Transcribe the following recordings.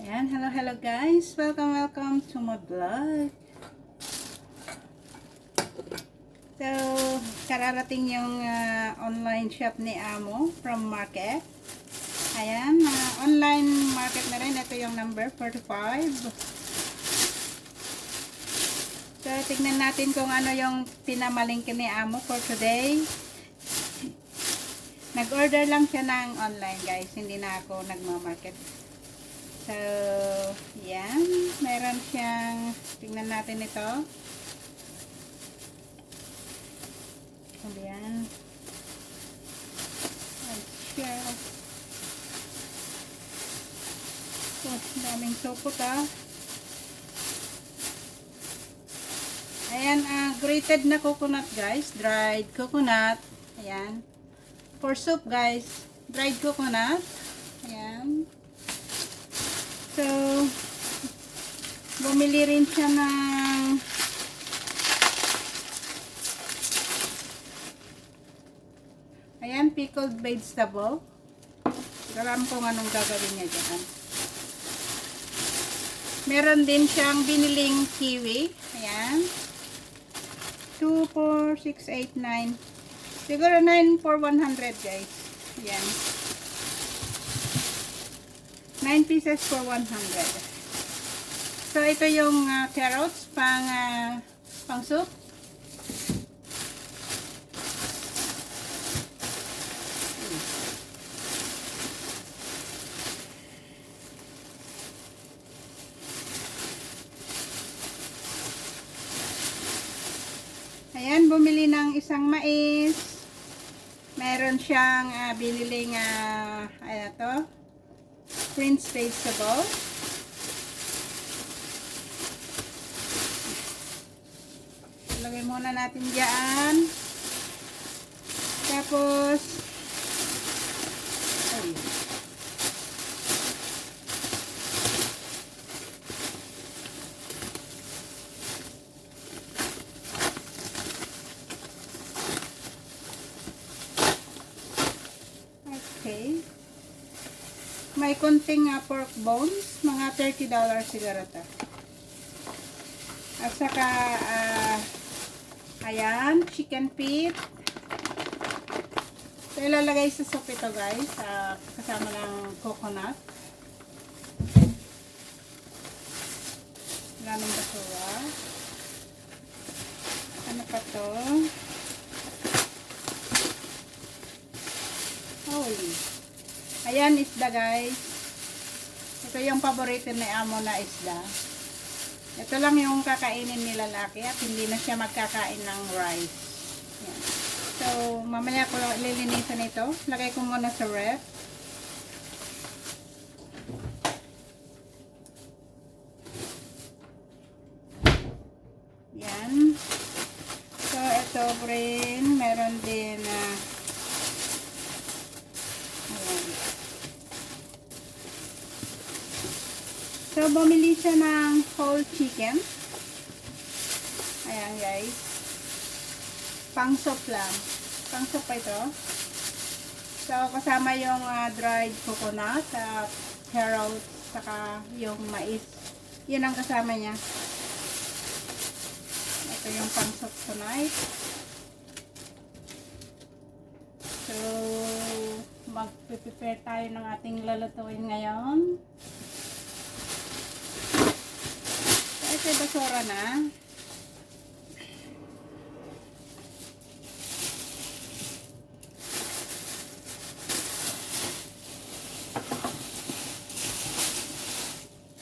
Ayan, hello guys. Welcome to my vlog. So, kararating yung online shop ni Amo from market. Ayan, online market na rin. Ito yung number 45. So, tignan natin kung ano yung pinamalingki ni Amo for today. Nag-order lang siya ng online guys. Hindi na ako nagmamarket. So, yan. Meron siyang, tingnan natin ito. Ayan. Shell. So, daming sopot Ayan, grated na coconut guys. Dried coconut. Ayan. For soup guys. Dried coconut. Ayan. So, bumili rin siya ng ayan, pickled vegetable. Alam ko anong gagawin niya dyan. Meron din siyang biniling kiwi. Ayan. 2, 4, 6, 8, 9. Siguro 9 for 100 guys. Ayan. 9 pieces for 100. So, ito yung carrots pang soup. Ayan, bumili ng isang mais. Meron siyang biniling ayan to. Prince vegetable. Ilagay muna natin diyan. Tapos okay. May konting pork bones, mga $30 siguro to. At saka, ayan, chicken feet. So, ilalagay sa soup ito guys, kasama ng coconut. Wala ng basura. Ano pa to? Holy. Ayan, isda guys. Ito yung paborito ni Amo na isda. Ito lang yung kakainin ni lalaki at hindi na siya magkakain ng rice. Ayan. So, mamaya ko lilinisan ito. Lagay ko muna sa ref. Yan. So, ito rin. Meron din so, bumili siya ng whole chicken. Ayan guys. Pang soup lang. Pang soup pa ito. So, kasama yung dried coconut, carrots, saka yung mais. Yun ang kasama niya. Ito yung pang soup tonight. So, mag-prepare tayo ng ating lulutuin ngayon. Ito yung basura na.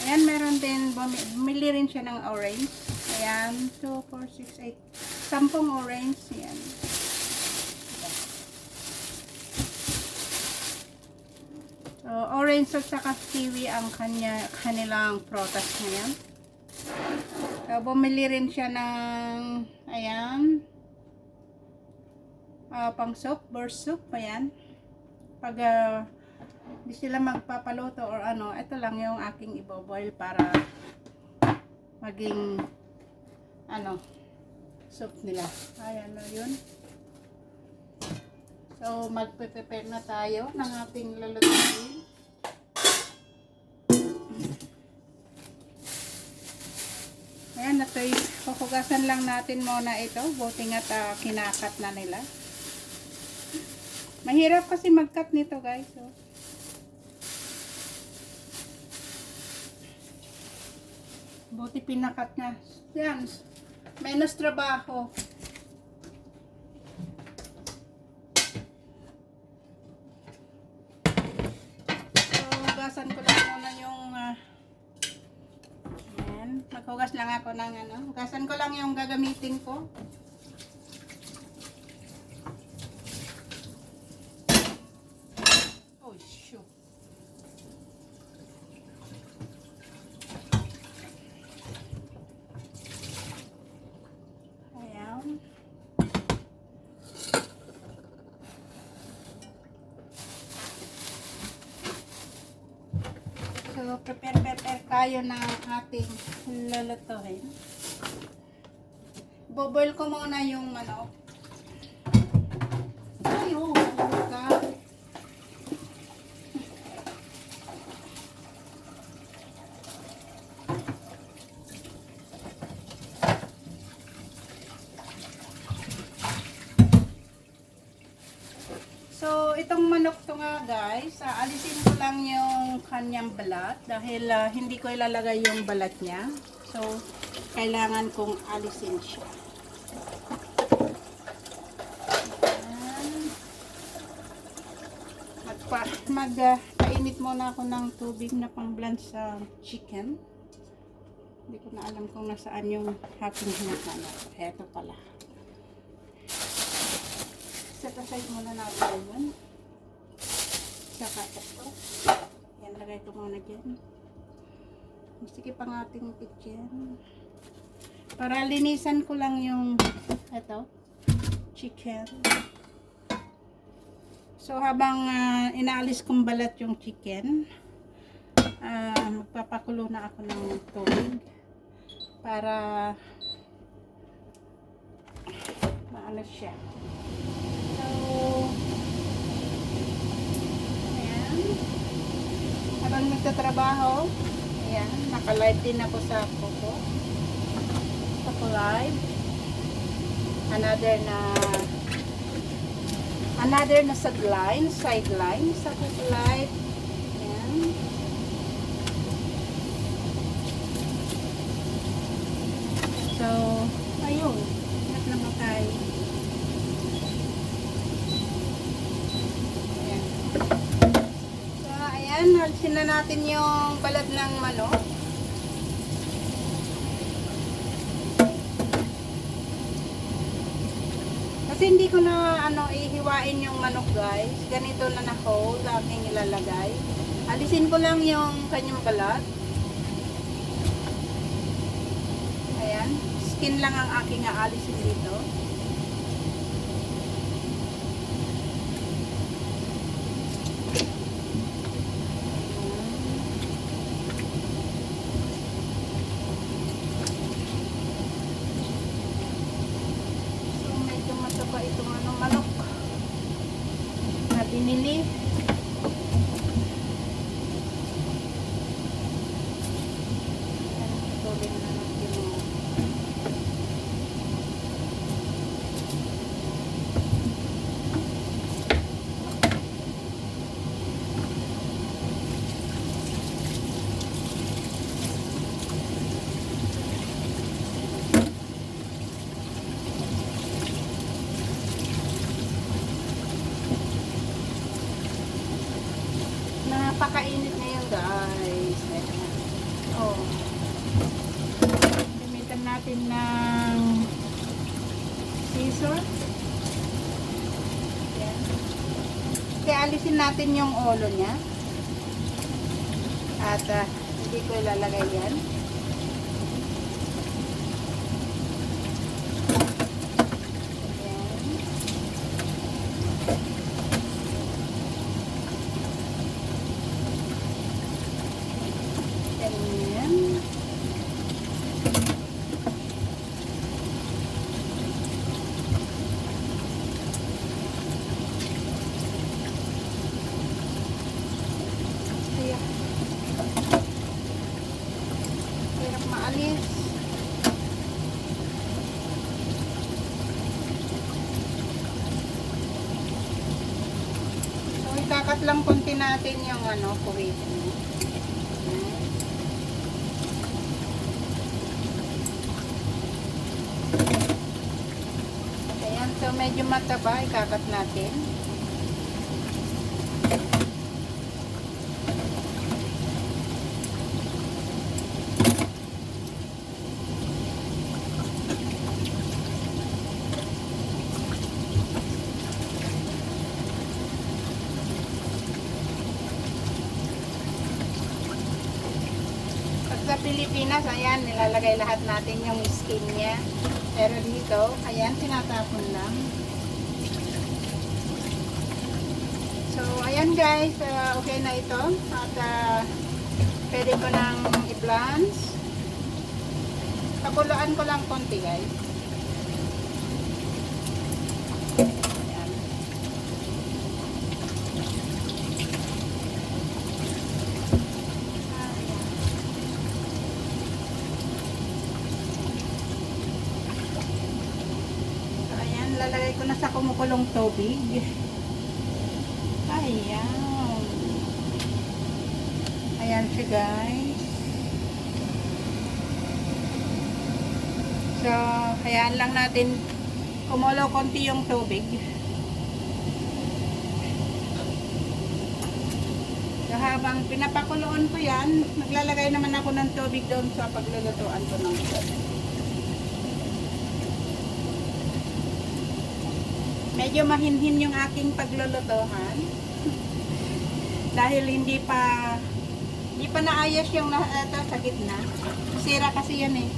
Ayan, meron din, bumili rin siya ng orange. Ayan, 2, 4, 6, 8. 10 orange. Ayan. So, orange at saka kiwi ang kanilang prutas ngayon. So, bumili rin siya ng, ayan, pang soup, burst soup, ayan. Pag di sila magpapaluto or ano, ito lang yung aking iboboil para maging, soup nila. Ayan na yun. So, magpe-prepare na tayo ng ating lulutuin. ito'y huhugasan lang natin muna ito. Buti nga't kinakat na nila. Mahirap kasi mag-cut nito guys. So. Buti pinakat nga. Yan. Menos trabaho. So, hugasan ko lang muna yung maghugas lang ako ng hugasan ko lang yung gagamitin ko. Oh, shoot. Ayan. So, prepare tayo ng ating lulutuin. Boboil ko muna yung manok. Ay, oh, ka. So, itong manok to nga guys, alisin ko lang yung kanyang balat dahil hindi ko ilalagay yung balat niya. So, kailangan kong alisin siya. Magpainit muna ako ng tubig na pang-blanch sa chicken. Hindi ko na alam kung nasaan yung aking hinahanap. Eto pala. Set aside muna natin yun. Saka ito. Yan, lagay ko muna dyan. Sige pang ating kitchen. Para linisan ko lang yung ito, chicken. So habang inaalis kong balat yung chicken, magpapakulo na ako ng tubig para maano siya. So, ayan. Habang nagtatrabaho, ayan, naka-live din ako sa Coco. Live. Another na sideline sa Coco Live. Ayan. So, ayun. Ingat na matay. Ayan. So, ayan. Halisin na natin yung balat ng manok. Kasi hindi ko na ihiwain yung manok guys. Ganito na na-hold aking ilalagay. Alisin ko lang yung kanyang balat. Ayan. Skin lang ang aking aalisin dito. Itong manok na binili. Tuloy na natin yung napakainit ngayon guys. Oh. Gamitan natin ng scissor. Ayan. Kaya alisin natin yung ulo niya. At hindi ko ilalagay yan. Hirap maalis. lang konti natin yung ano, kuwiti. Ayan, so medyo mataba, ikakat natin. Sa Pilipinas, ayan, nilalagay lahat natin yung skin niya. Pero dito, ayan, tinatapon lang. So, ayan guys, okay na ito. At pwede ko nang i-blanch. Pakuluan ko lang konti guys. Ayan. Lalagay ko na sa kumukulong tubig. Ayan. Ayan siya guys. So, hayaan lang natin kumulo konti yung tubig. So, habang pinapakuluan ko yan, maglalagay naman ako ng tubig doon sa paglulutuan ko ng ito. Medyo mahinhin yung aking paglulutuhan dahil hindi pa naayos yung ito sa gitna. Sira kasi yan eh.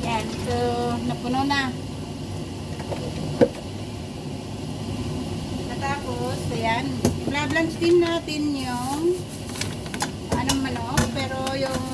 Ayan, so napuno na. Tapos, ayan, i-blanch din natin yung anong manok, pero yung